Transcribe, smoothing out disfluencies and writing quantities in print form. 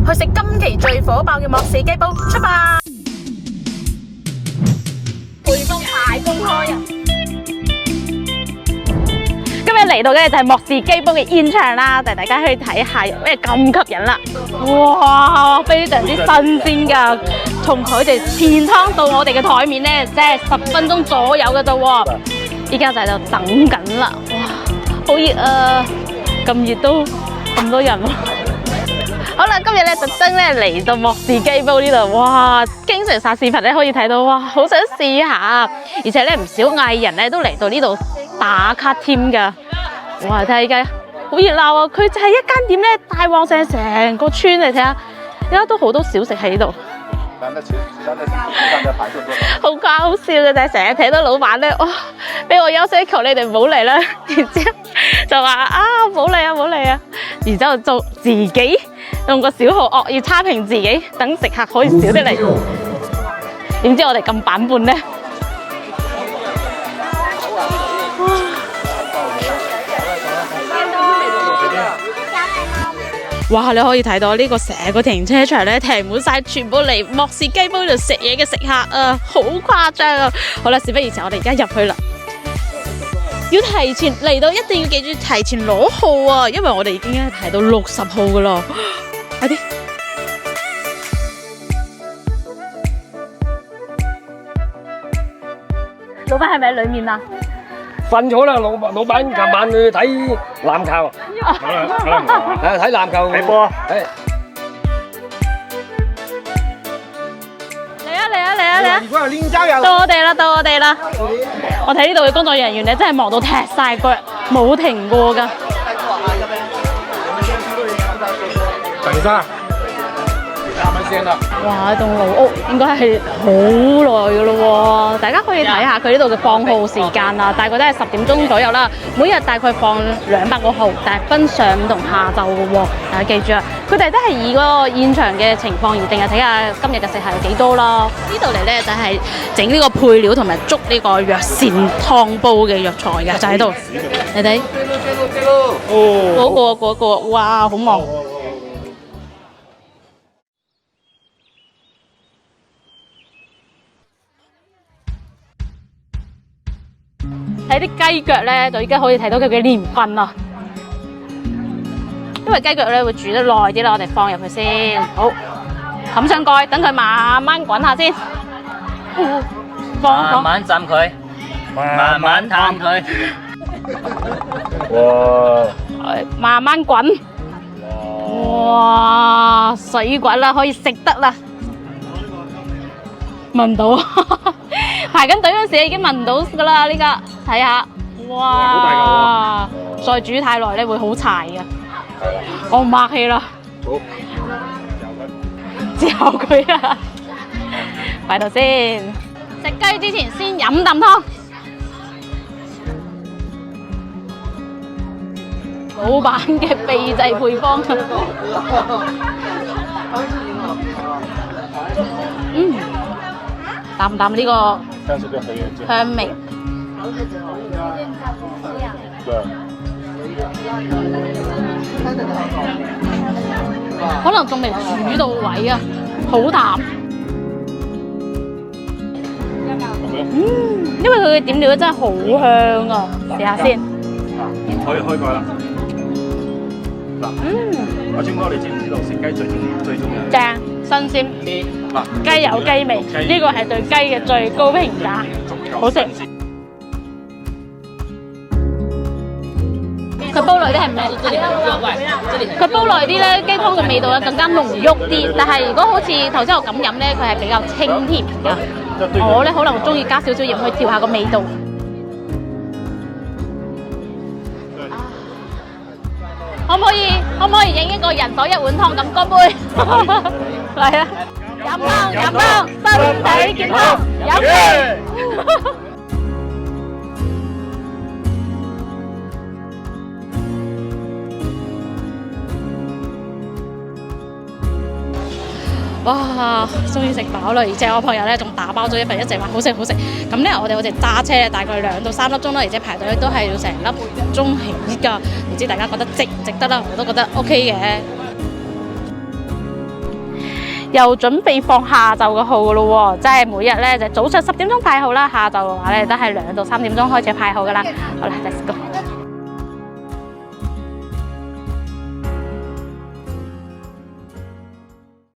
去食今期最火爆嘅莫氏雞煲，出發！匯豐大公開啊！今日嚟到嘅就係莫氏雞煲嘅現場啦，帶大家去睇下有咩咁吸引啦！哇，非常之新鮮㗎，從佢哋前倉到我哋嘅台面咧，即係10分鐘左右嘅啫喎。依家就喺度等緊啦，哇，好熱啊！咁熱都咁多人喎。好啦，今日咧特登咧嚟到莫氏雞煲呢度，哇！經常刷視頻咧可以睇到，哇，好想試下，而且咧唔少藝人咧都嚟到呢度打卡添㗎。哇！睇下依家好熱鬧啊！佢就係一間店咧帶旺晒成個村，你睇下，而家都好多小食喺度。好搞笑嘅，就係成日睇到老闆咧，哇！俾我休息，求你哋唔好嚟啦。然之後就話啊，唔好嚟啊，唔好嚟啊。然之後就自己用個小號惡意差評自己，等食客可以少啲嚟。點知我哋咁板本咧？哇！你可以睇到呢個成個停車場咧停滿晒，全部嚟莫氏雞煲度食嘢嘅食客啊，好誇張啊！好啦，事不宜遲，我哋而家入去啦。要提前嚟到，一定要記住提前攞號啊，因為我哋已經排到60號噶啦，快啲！老闆係咪喺裏面啊？瞓咗啦，老闆琴晚去睇籃球，睇籃球睇波。嚟啊！到我哋啦，到我哋啦！我睇呢度嘅工作人員咧，真係忙到踢晒腳，冇停過㗎。陳生，啱啱先啦。哇！棟老屋應該係好耐㗎咯喎，大家可以睇下佢呢度嘅放號時間啊，大概都係10點鐘左右啦。每日大概放200個號，但係分上午同下晝嘅喎。大家記住啊，佢哋都係以嗰個現場嘅情況而定，係睇下今日嘅食客有幾多咯。呢度嚟咧就係整呢個配料同埋捉呢個藥膳湯煲嘅藥材嘅，就喺度。你睇，嗰個，哇，好忙。睇啲雞腳咧，就已經可以睇到佢嘅年份啦。因為雞腳咧會煮得耐啲啦，我哋放入去先。好，冚上蓋，等佢慢慢滾下先。慢慢浸佢，慢慢燙佢。哇！慢慢滾。哇！水滾啦，可以食得啦。聞到。排緊隊嗰時已經聞到㗎啦，呢家睇下，哇！再煮太耐咧會好柴嘅，我唔客氣啦，嚼佢啊！擺度先，食雞之前先飲啖湯。老闆嘅秘製配方，啖啖呢個香味，可能仲未煮到位啊，好淡。因為佢嘅點料真係好香啊，試下先。可以開蓋啦。嗱，阿川哥，你知唔知道食雞最重要？正，新鮮，雞有雞味，呢個係對雞嘅最高評價，好食。佢煲耐啲係唔係？佢煲耐啲咧，雞湯嘅味道咧更加濃郁啲。但係如果好似頭先我咁飲咧，佢係比較清甜㗎。我咧可能中意加少少鹽去調下個味道。可唔可以影一個人手一碗湯咁乾杯？嚟啊！飲湯，身體健康，飲嘢。哇！終於食飽啦，而且我朋友咧仲打包咗一份，一直話好食好食。咁咧我哋好似揸車大概2到3粒鐘啦，而且排隊都係要成粒鐘起㗎。唔知大家覺得值唔值得啦？我都覺得 OK 嘅。又準備放下晝嘅號噶咯喎，即係每日咧就早上10點鐘派號啦，下晝嘅話咧都係2到3點鐘開始派號噶啦。好啦，let's go。